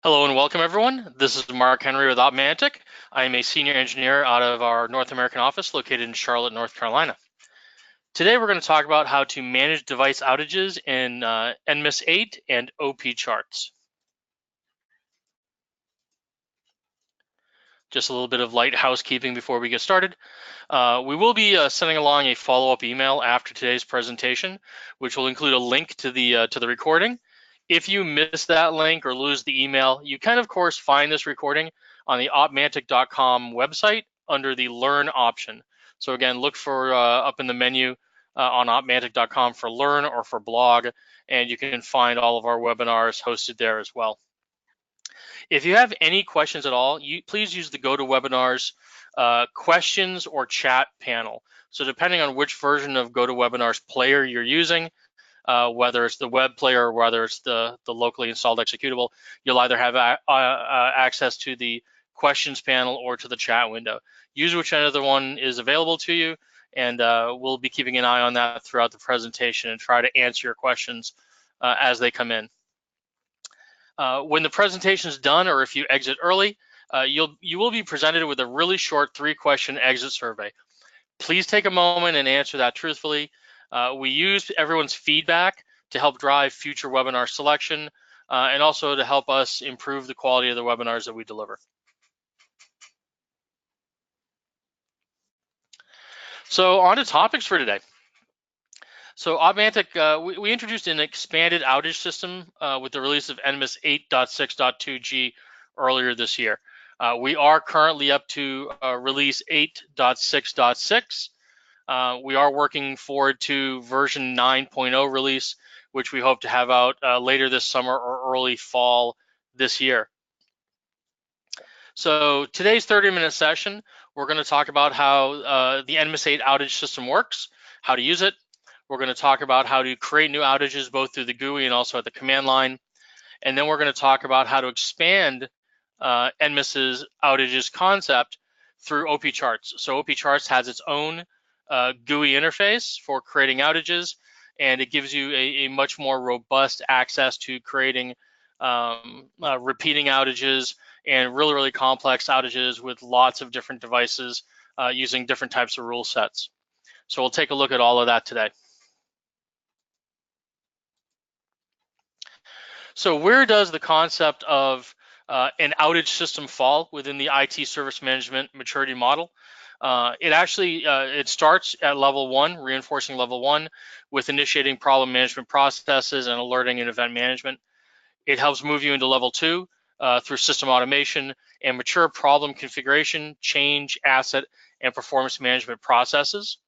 Hello and welcome everyone. This is Mark Henry with Opmantek. I am a senior engineer out of our North American office located in Charlotte, North Carolina. Today we're going to talk about how to manage device outages in NMIS8 and opCharts. Just a little bit of light housekeeping before we get started. We will be sending along a follow-up email after today's presentation, which will include a link to the recording. If you miss that link or lose the email, you can of course find this recording on the opmantek.com website under the Learn option. So again, look for up in the menu on opmantek.com for Learn or for Blog, and you can find all of our webinars hosted there as well. If you have any questions at all, please use the GoToWebinars questions or chat panel. So depending on which version of GoToWebinars player you're using, whether it's the web player or whether it's the locally installed executable, you'll either have access to the questions panel or to the chat window. Use whichever one is available to you, and we'll be keeping an eye on that throughout the presentation and try to answer your questions as they come in. When the presentation is done, or if you exit early, you will be presented with a really short 3-question exit survey. Please take a moment and answer that truthfully. We use everyone's feedback to help drive future webinar selection and also to help us improve the quality of the webinars that we deliver. So on to topics for today. So Opmantek, we introduced an expanded outage system with the release of NMIS 8.6.2G earlier this year. We are currently up to release 8.6.6. We are working forward to version 9.0 release, which we hope to have out later this summer or early fall this year. So today's 30-minute session, we're going to talk about how the NMIS 8 outage system works, how to use it. We're going to talk about how to create new outages both through the GUI and also at the command line. And then we're going to talk about how to expand NMIS's outages concept through opCharts. So opCharts has its own GUI interface for creating outages, and it gives you a much more robust access to creating repeating outages and really complex outages with lots of different devices using different types of rule sets. So we'll take a look at all of that today. So where does the concept of an outage system fall within the IT service management maturity model? It starts at level 1, reinforcing level 1 with initiating problem management processes and alerting and event management. It helps move you into level 2 through system automation and mature problem configuration, change, asset, and performance management processes.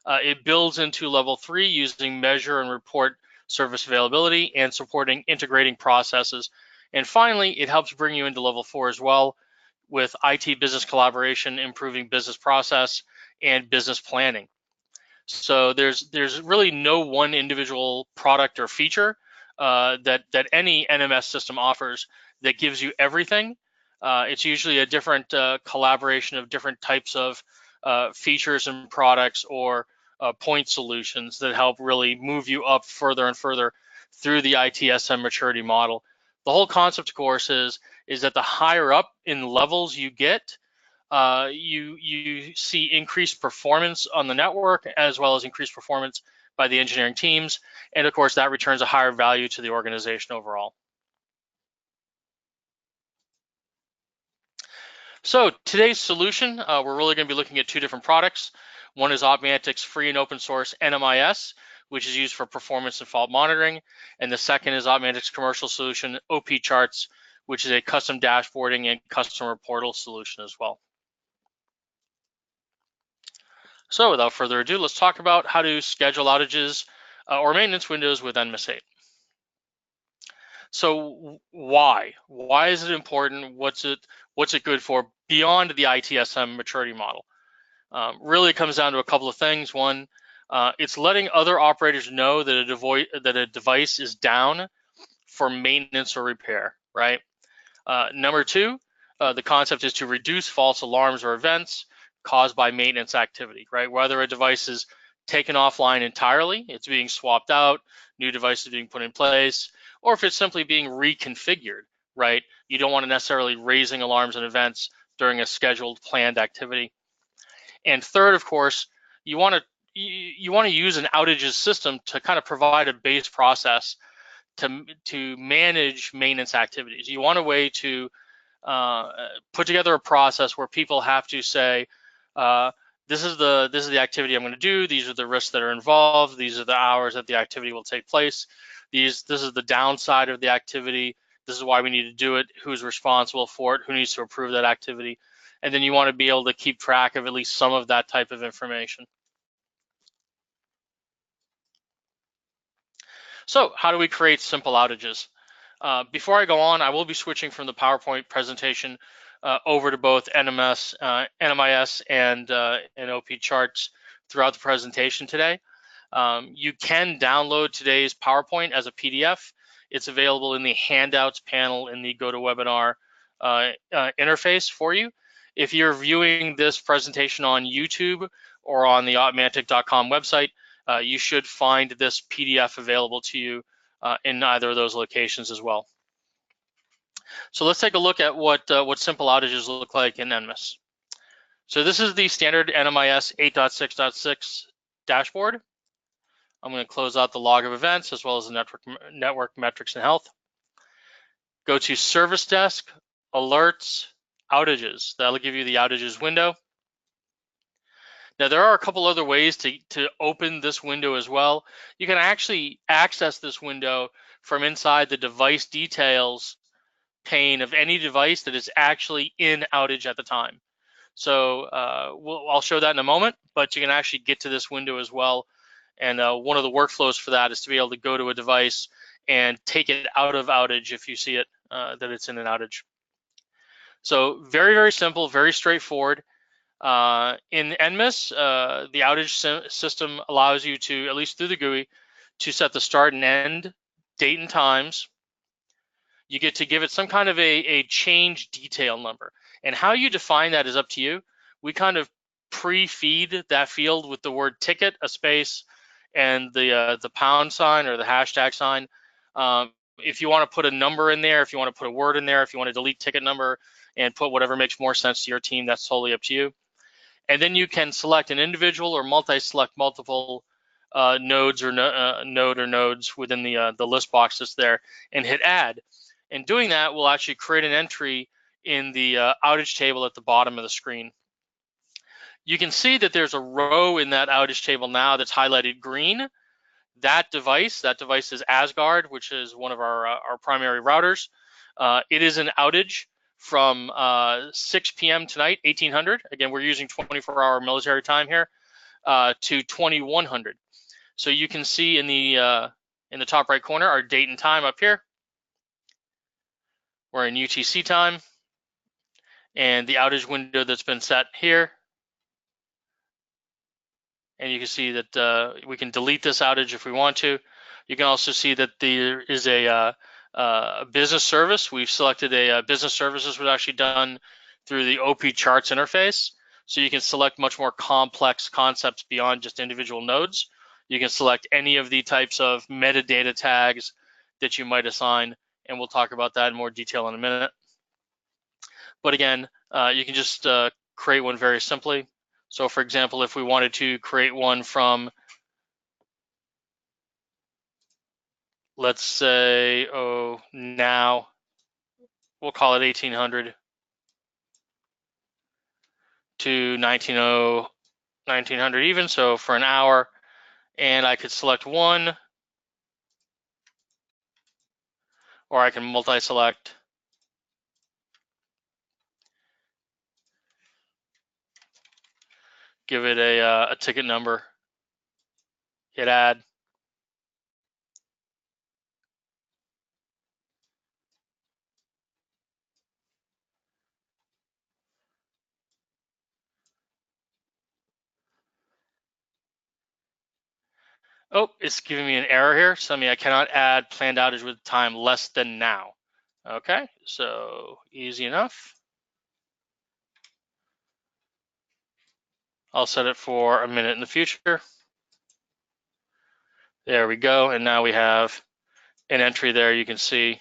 It builds into level 3 using measure and report service availability and supporting integrating processes. And finally, it helps bring you into level 4 as well with IT business collaboration, improving business process and business planning. So there's really no one individual product or feature that any NMS system offers that gives you everything. It's usually a different collaboration of different types of features and products or point solutions that help really move you up further and further through the ITSM maturity model. The whole concept, of course, is that the higher up in levels you get, you see increased performance on the network as well as increased performance by the engineering teams. And of course, that returns a higher value to the organization overall. So today's solution, we're really going to be looking at 2 different products. One is Opmantek's free and open source NMIS, which is used for performance and fault monitoring. And the second is Opmantek's commercial solution, opCharts, which is a custom dashboarding and customer portal solution as well. So without further ado, let's talk about how to schedule outages or maintenance windows with NMIS8. So why is it important? What's it good for beyond the ITSM maturity model? Really, it comes down to a couple of things. One, it's letting other operators know that a device is down for maintenance or repair, right? Number 2, the concept is to reduce false alarms or events caused by maintenance activity, right? Whether a device is taken offline entirely, it's being swapped out, new devices being put in place, or if it's simply being reconfigured, right? You don't want to necessarily raising alarms and events during a scheduled planned activity. And third, of course, you want to use an outages system to kind of provide a base process to manage maintenance activities. You want a way to put together a process where people have to say, this is the activity I'm going to do. These are the risks that are involved. These are the hours that the activity will take place. This is the downside of the activity. This is why we need to do it. Who's responsible for it? Who needs to approve that activity? And then you want to be able to keep track of at least some of that type of information. So how do we create simple outages? Before I go on, I will be switching from the PowerPoint presentation over to both NMIS and opCharts throughout the presentation today. You can download today's PowerPoint as a PDF. It's available in the handouts panel in the GoToWebinar interface for you. If you're viewing this presentation on YouTube or on the opmantek.com website, you should find this PDF available to you in either of those locations as well. So let's take a look at what simple outages look like in NMIS. So this is the standard NMIS 8.6.6 dashboard. I'm going to close out the log of events as well as the network metrics and health. Go to Service Desk, Alerts, Outages. That'll give you the outages window. Now there are a couple other ways to open this window as well. You can actually access this window from inside the device details pane of any device that is actually in outage at the time. So I'll show that in a moment, but you can actually get to this window as well. And one of the workflows for that is to be able to go to a device and take it out of outage if you see it that it's in an outage. So very, very simple, very straightforward. In NMIS, the outage system allows you to, at least through the GUI, to set the start and end date and times. You get to give it some kind of a change detail number. And how you define that is up to you. We kind of pre-feed that field with the word ticket, a space, and the pound sign or the hashtag sign. If you want to put a number in there, if you want to put a word in there, if you want to delete ticket number and put whatever makes more sense to your team, that's totally up to you. And then you can select an individual or multi-select multiple nodes or node or nodes within the list box that's there and hit add. And doing that will actually create an entry in the outage table at the bottom of the screen. You can see that there's a row in that outage table now that's highlighted green. That device is Asgard, which is one of our primary routers. It is an outage from 6 p.m. tonight, 1800. Again, we're using 24-hour military time here to 2100. So you can see in the top right corner our date and time up here. We're in UTC time, and the outage window that's been set here. And you can see that we can delete this outage if we want to. You can also see that there is a business service. We've selected a business services was actually done through the opCharts interface. So you can select much more complex concepts beyond just individual nodes. You can select any of the types of metadata tags that you might assign, and we'll talk about that in more detail in a minute. But again, you can just create one very simply. So for example, if we wanted to create one from, let's say, now, we'll call it 1800 to 1900 even, so for an hour, and I could select one, or I can multi-select. Give it a ticket number, hit add. Oh, it's giving me an error here. So I cannot add planned outage with time less than now. Okay, so easy enough. I'll set it for a minute in the future. There we go, and now we have an entry there. You can see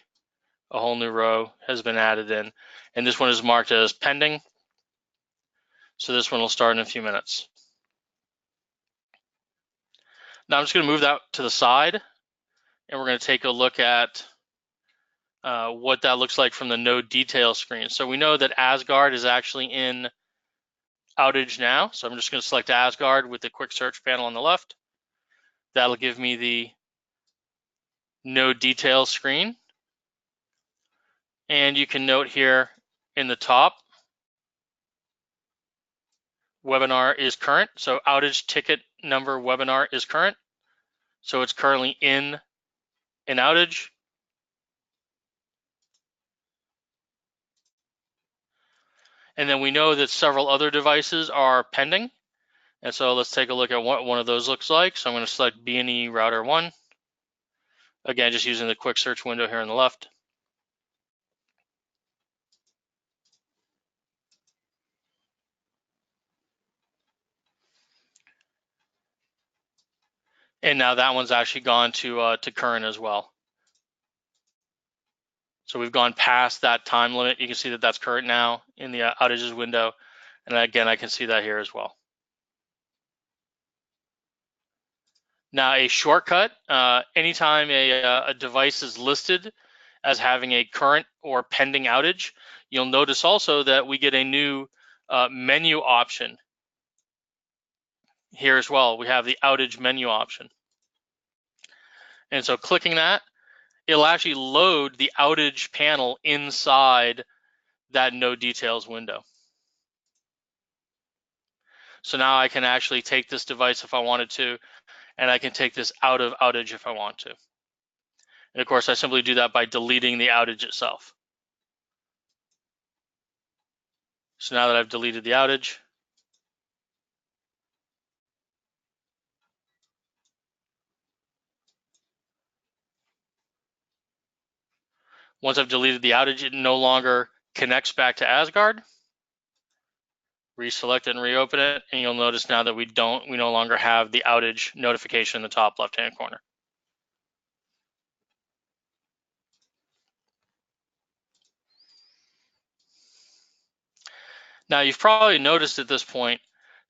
a whole new row has been added in. And this one is marked as pending. So this one will start in a few minutes. Now I'm just going to move that to the side, and we're going to take a look at what that looks like from the node detail screen. So we know that Asgard is actually in Outage now. So I'm just going to select Asgard with the quick search panel on the left. That'll give me the node detail screen. And you can note here in the top, webinar is current. So outage ticket number webinar is current. So it's currently in an outage. And then we know that several other devices are pending. And so let's take a look at what one of those looks like. So I'm going to select B&E router 1. Again, just using the quick search window here on the left. And now that one's actually gone to current as well. So we've gone past that time limit. You can see that that's current now in the outages window. And again, I can see that here as well. Now a shortcut, anytime a device is listed as having a current or pending outage, you'll notice also that we get a new menu option here as well. We have the outage menu option. And so clicking that, it'll actually load the outage panel inside that node details window. So now I can actually take this device if I wanted to, and I can take this out of outage if I want to. And of course, I simply do that by deleting the outage itself. So now that I've deleted the outage, once I've deleted the outage, it no longer connects back to Asgard. Reselect it and reopen it, and you'll notice now that we no longer have the outage notification in the top left-hand corner. Now you've probably noticed at this point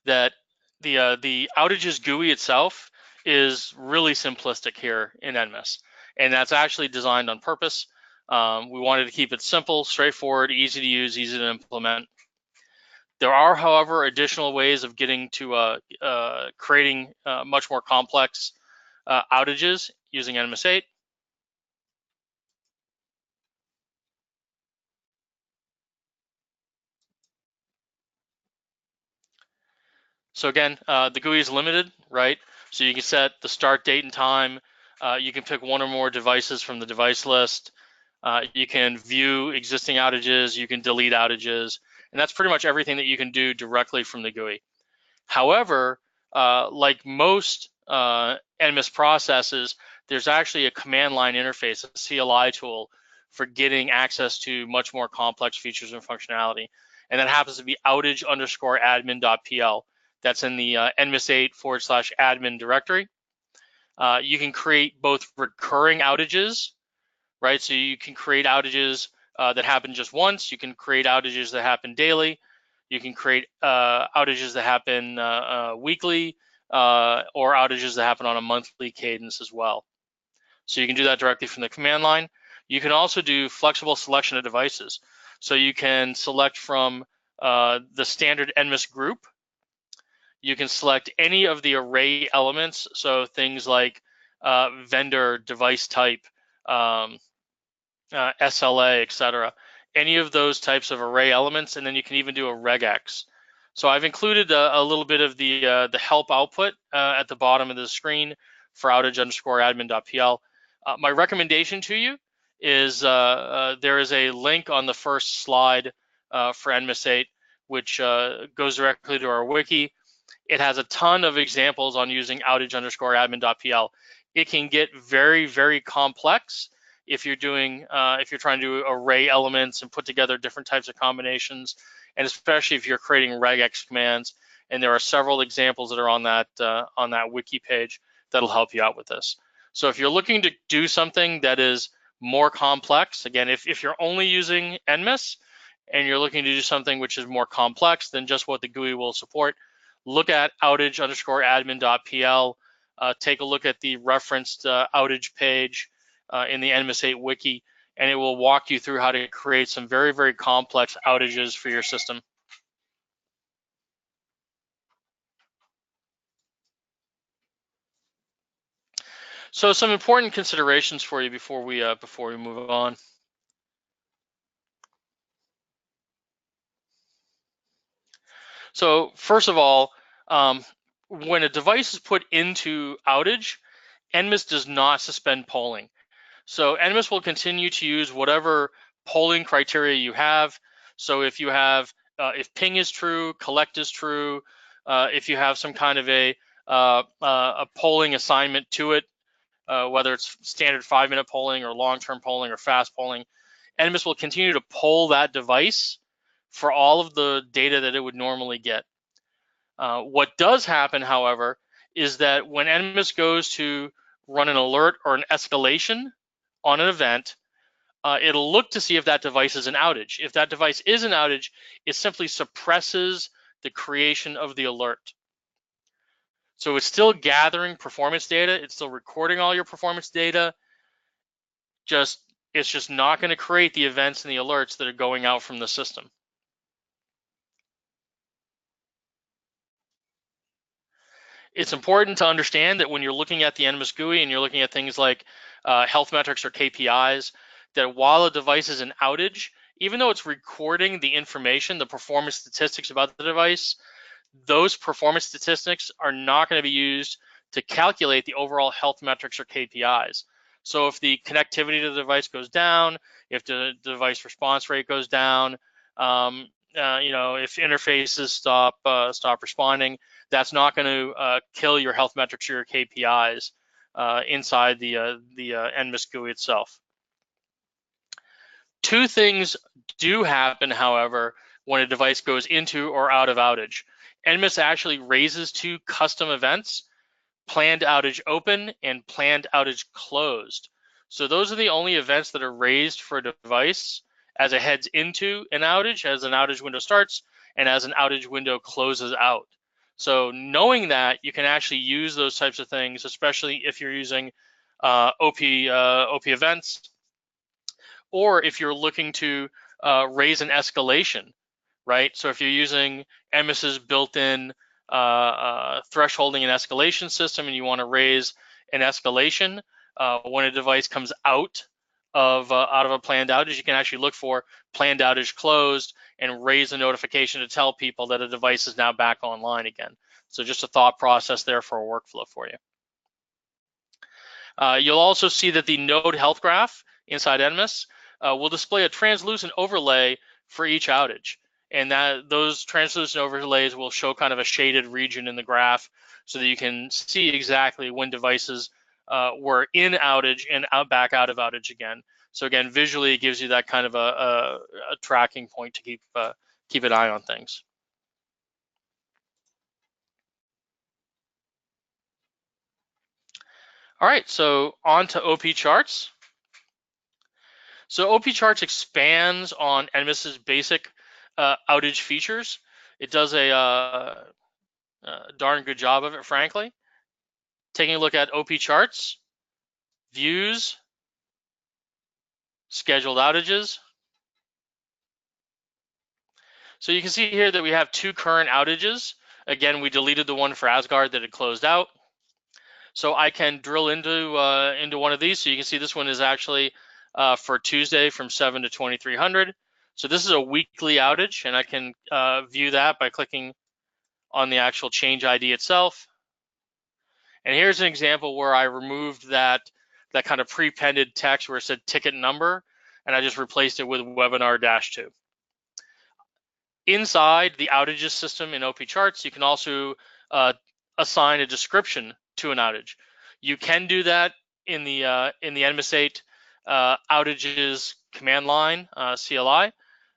that the outages GUI itself is really simplistic here in NMIS, and that's actually designed on purpose. We wanted to keep it simple, straightforward, easy to use, easy to implement. There are, however, additional ways of getting to creating much more complex outages using NMIS8. So again, the GUI is limited, right? So you can set the start date and time. You can pick one or more devices from the device list. You can view existing outages. You can delete outages. And that's pretty much everything that you can do directly from the GUI. However, like most NMIS processes, there's actually a command line interface, a CLI tool, for getting access to much more complex features and functionality. And that happens to be outage_admin.pl. That's in the NMIS8/admin directory. You can create both recurring outages, right? So you can create outages that happen just once. You can create outages that happen daily. You can create outages that happen weekly or outages that happen on a monthly cadence as well. So you can do that directly from the command line. You can also do flexible selection of devices. So you can select from the standard NMIS group. You can select any of the array elements, so things like vendor, device type, SLA, etc. Any of those types of array elements, and then you can even do a regex. So I've included a little bit of the help output at the bottom of the screen for outage_admin.pl. My recommendation to you is there is a link on the first slide for NMIS8, which goes directly to our wiki. It has a ton of examples on using outage_admin.pl. It can get very, very complex if you're trying to do array elements and put together different types of combinations, and especially if you're creating regex commands. And there are several examples that are on that wiki page that'll help you out with this. So if you're looking to do something that is more complex, again, if you're only using NMIS and you're looking to do something which is more complex than just what the GUI will support, look at outage_admin.pl. Take a look at the referenced outage page in the NMIS8 wiki, and it will walk you through how to create some very, very complex outages for your system. So some important considerations for you before we move on. So first of all, when a device is put into outage, NMIS does not suspend polling. So NMIS will continue to use whatever polling criteria you have. So if you have, if ping is true, collect is true, if you have some kind of a polling assignment to it, whether it's standard 5-minute polling or long-term polling or fast polling, NMIS will continue to poll that device for all of the data that it would normally get. What does happen, however, is that when NMIS goes to run an alert or an escalation on an event, it'll look to see if that device is an outage. If that device is an outage, it simply suppresses the creation of the alert. So it's still gathering performance data. It's still recording all your performance data. It's just not going to create the events and the alerts that are going out from the system. It's important to understand that when you're looking at the NMIS GUI and you're looking at things like health metrics or KPIs, that while a device is an outage, even though it's recording the information, the performance statistics about the device, those performance statistics are not going to be used to calculate the overall health metrics or KPIs. So if the connectivity to the device goes down, if the device response rate goes down, if interfaces stop responding, that's not going to kill your health metrics or your KPIs inside the NMIS GUI itself. Two things do happen, however, when a device goes into or out of outage. NMIS actually raises two custom events: planned outage open and planned outage closed. So those are the only events that are raised for a device as it heads into an outage, as an outage window starts, and as an outage window closes out. So knowing that, you can actually use those types of things, especially if you're using OP events, or if you're looking to raise an escalation, right? So if you're using NMIS's built-in thresholding and escalation system, and you want to raise an escalation when a device comes out of a planned outage, you can actually look for planned outage closed and raise a notification to tell people that a device is now back online again. So just a thought process there for a workflow for you. You'll also see that the node health graph inside NMIS will display a translucent overlay for each outage. And those translucent overlays will show kind of a shaded region in the graph so that you can see exactly when devices were in outage and back out of outage again. So again, visually it gives you that kind of a tracking point to keep an eye on things. All right, so on to opCharts. So opCharts expands on NMIS's basic outage features. It does a darn good job of it, frankly. Taking a look at opCharts, views, scheduled outages. So you can see here that we have two current outages. Again, we deleted the one for Asgard that had closed out. So I can drill into one of these. So you can see this one is actually for Tuesday from 7 to 2300. So this is a weekly outage, and I can view that by clicking on the actual change ID itself. And here's an example where I removed that kind of prepended text where it said ticket number, and I just replaced it with webinar-2. Inside the outages system in opCharts, you can also assign a description to an outage. You can do that in the NMIS8 outages command line CLI,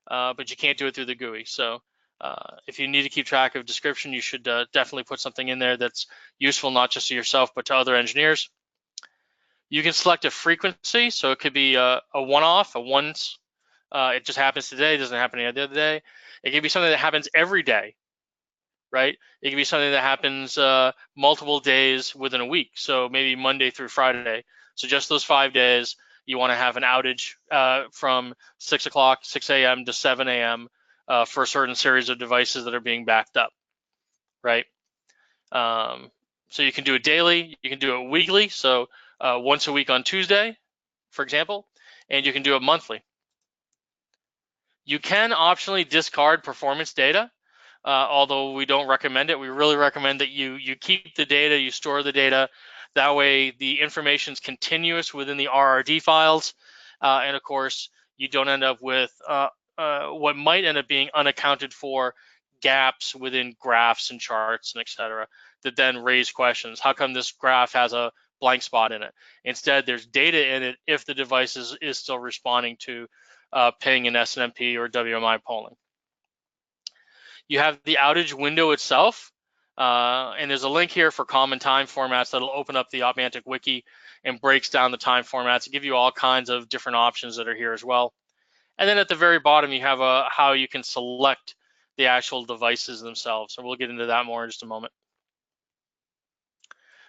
but you can't do it through the GUI. So if you need to keep track of description, you should definitely put something in there that's useful not just to yourself but to other engineers. You can select a frequency, so it could be a one-off, a once. It just happens today, doesn't happen any other day. It could be something that happens every day, right? It could be something that happens multiple days within a week, so maybe Monday through Friday. So just those 5 days, you want to have an outage from 6 o'clock, 6 a.m. to 7 a.m. For a certain series of devices that are being backed up, right? So you can do it daily, you can do it weekly, so once a week on Tuesday, for example, and you can do it monthly. You can optionally discard performance data, although we don't recommend it. We really recommend that you keep the data, you store the data. That way the information is continuous within the RRD files. And of course, you don't end up with what might end up being unaccounted for gaps within graphs and charts and et cetera that then raise questions. How come this graph has a blank spot in it? Instead, there's data in it if the device is still responding to ping an SNMP or WMI polling. You have the outage window itself, and there's a link here for common time formats that'll open up the Opmantek wiki and breaks down the time formats to give you all kinds of different options that are here as well. And then at the very bottom, you have how you can select the actual devices themselves. And we'll get into that more in just a moment.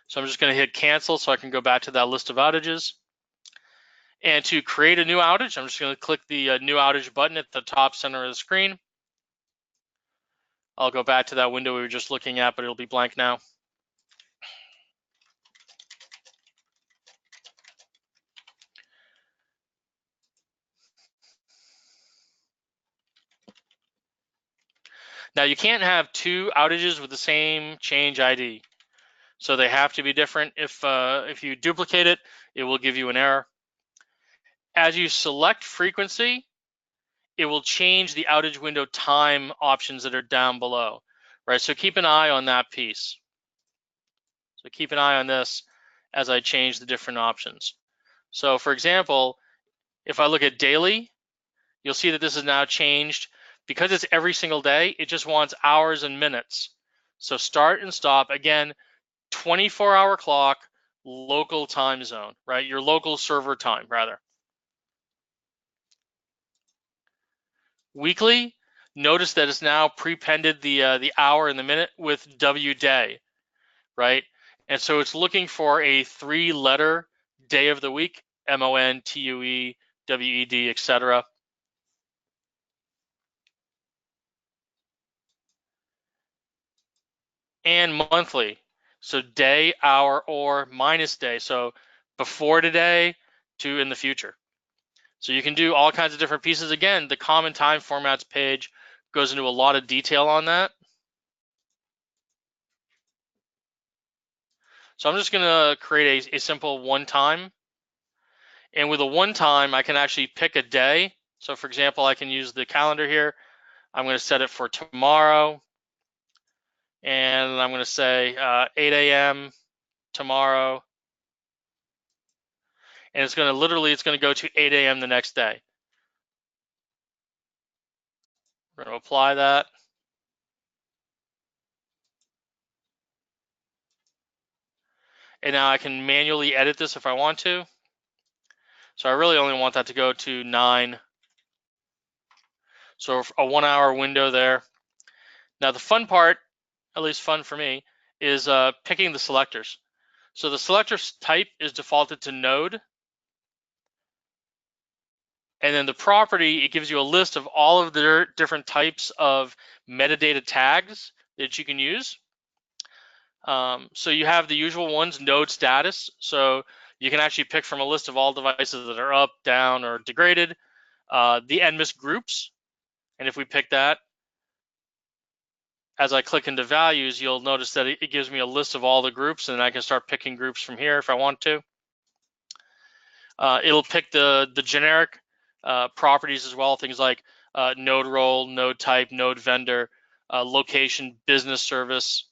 So I'm just going to hit cancel so I can go back to that list of outages. And to create a new outage, I'm just going to click the new outage button at the top center of the screen. I'll go back to that window we were just looking at, but it'll be blank now. Now you can't have two outages with the same change ID. So they have to be different. If you duplicate it, it will give you an error. As you select frequency, it will change the outage window time options that are down below, right? So keep an eye on that piece. So keep an eye on this as I change the different options. So for example, if I look at daily, you'll see that this is now changed. Because it's every single day, it just wants hours and minutes. So start and stop, again, 24-hour clock, local time zone, right? Your local server time, rather. Weekly, notice that it's now prepended the hour and the minute with W day, right? And so it's looking for a 3-letter day of the week, MON, TUE, WED, etc. And monthly, so day, hour, or minus day, so before today to in the future. So you can do all kinds of different pieces. Again, the common time formats page goes into a lot of detail on that. So I'm just going to create a simple one time. And with a one time, I can actually pick a day. So for example, I can use the calendar here. I'm going to set it for tomorrow. And I'm going to say 8 a.m. tomorrow. And it's going to go to 8 a.m. the next day. We're going to apply that. And now I can manually edit this if I want to. So I really only want that to go to 9. So a 1-hour window there. Now the fun part, at least fun for me, is picking the selectors. So the selector type is defaulted to node. And then the property, it gives you a list of all of the different types of metadata tags that you can use. So you have the usual ones, node status. So you can actually pick from a list of all devices that are up, down, or degraded. The NMIS groups, and if we pick that, as I click into values, you'll notice that it gives me a list of all the groups, and I can start picking groups from here if I want to. It'll pick the generic properties as well, things like node role, node type, node vendor, location, business service.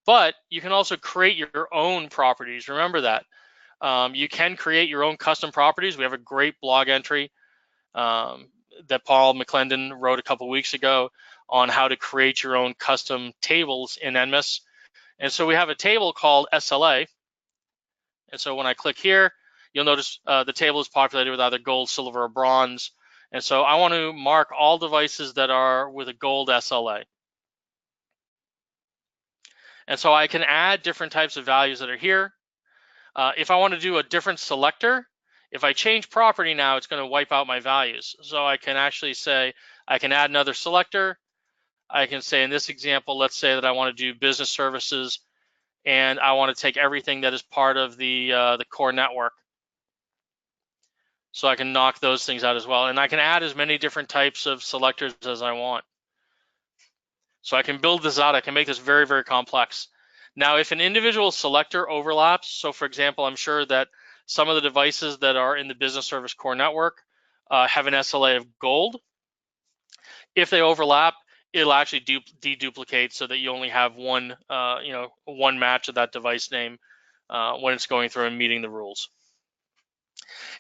But you can also create your own properties. Remember that. You can create your own custom properties. We have a great blog entry that Paul McClendon wrote a couple weeks ago on how to create your own custom tables in NMIS. And so we have a table called SLA And so when I click here, you'll notice the table is populated with either gold, silver, or bronze. And so I want to mark all devices that are with a gold SLA. And so I can add different types of values that are here. If I want to do a different selector, if I change property now, it's going to wipe out my values. So I can actually say, I can add another selector. I can say in this example, let's say that I want to do business services, and I want to take everything that is part of the core network. So I can knock those things out as well. And I can add as many different types of selectors as I want. So I can build this out. I can make this very, very complex. Now, if an individual selector overlaps, so for example, I'm sure that some of the devices that are in the business service core network have an SLA of gold. If they overlap, it'll actually deduplicate so that you only have one, one match of that device name when it's going through and meeting the rules.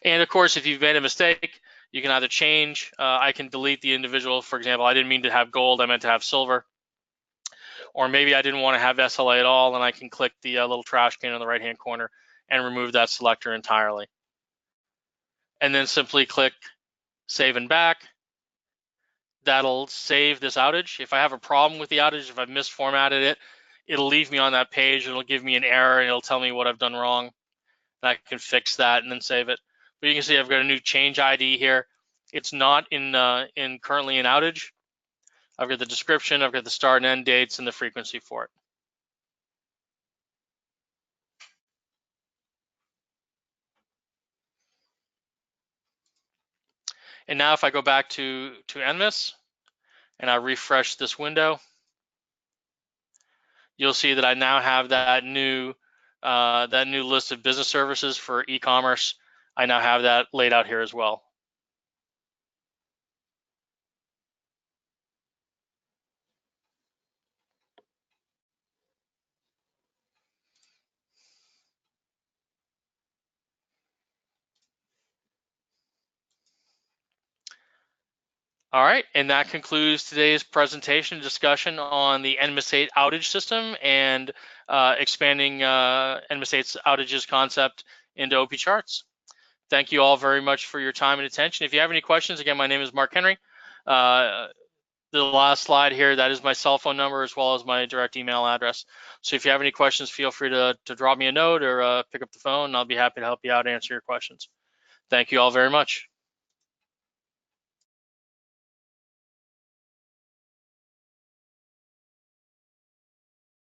And of course, if you've made a mistake, you can either change. I can delete the individual. For example, I didn't mean to have gold, I meant to have silver. Or maybe I didn't want to have SLA at all, and I can click the little trash can in the right-hand corner and remove that selector entirely. And then simply click Save and Back. That'll save this outage. If I have a problem with the outage, if I've misformatted it, it'll leave me on that page, and it'll give me an error, and it'll tell me what I've done wrong. And I can fix that and then save it. But you can see I've got a new change ID here. It's not currently in outage. I've got the description, I've got the start and end dates, and the frequency for it. And now if I go back to NMIS and I refresh this window, you'll see that I now have that new list of business services for e-commerce. I now have that laid out here as well. All right, and that concludes today's presentation discussion on the NMIS8 outage system and expanding NMIS8's outages concept into opCharts. Thank you all very much for your time and attention. If you have any questions, again, my name is Mark Henry. The last slide here, that is my cell phone number as well as my direct email address. So if you have any questions, feel free to drop me a note or pick up the phone, and I'll be happy to help you out and answer your questions. Thank you all very much.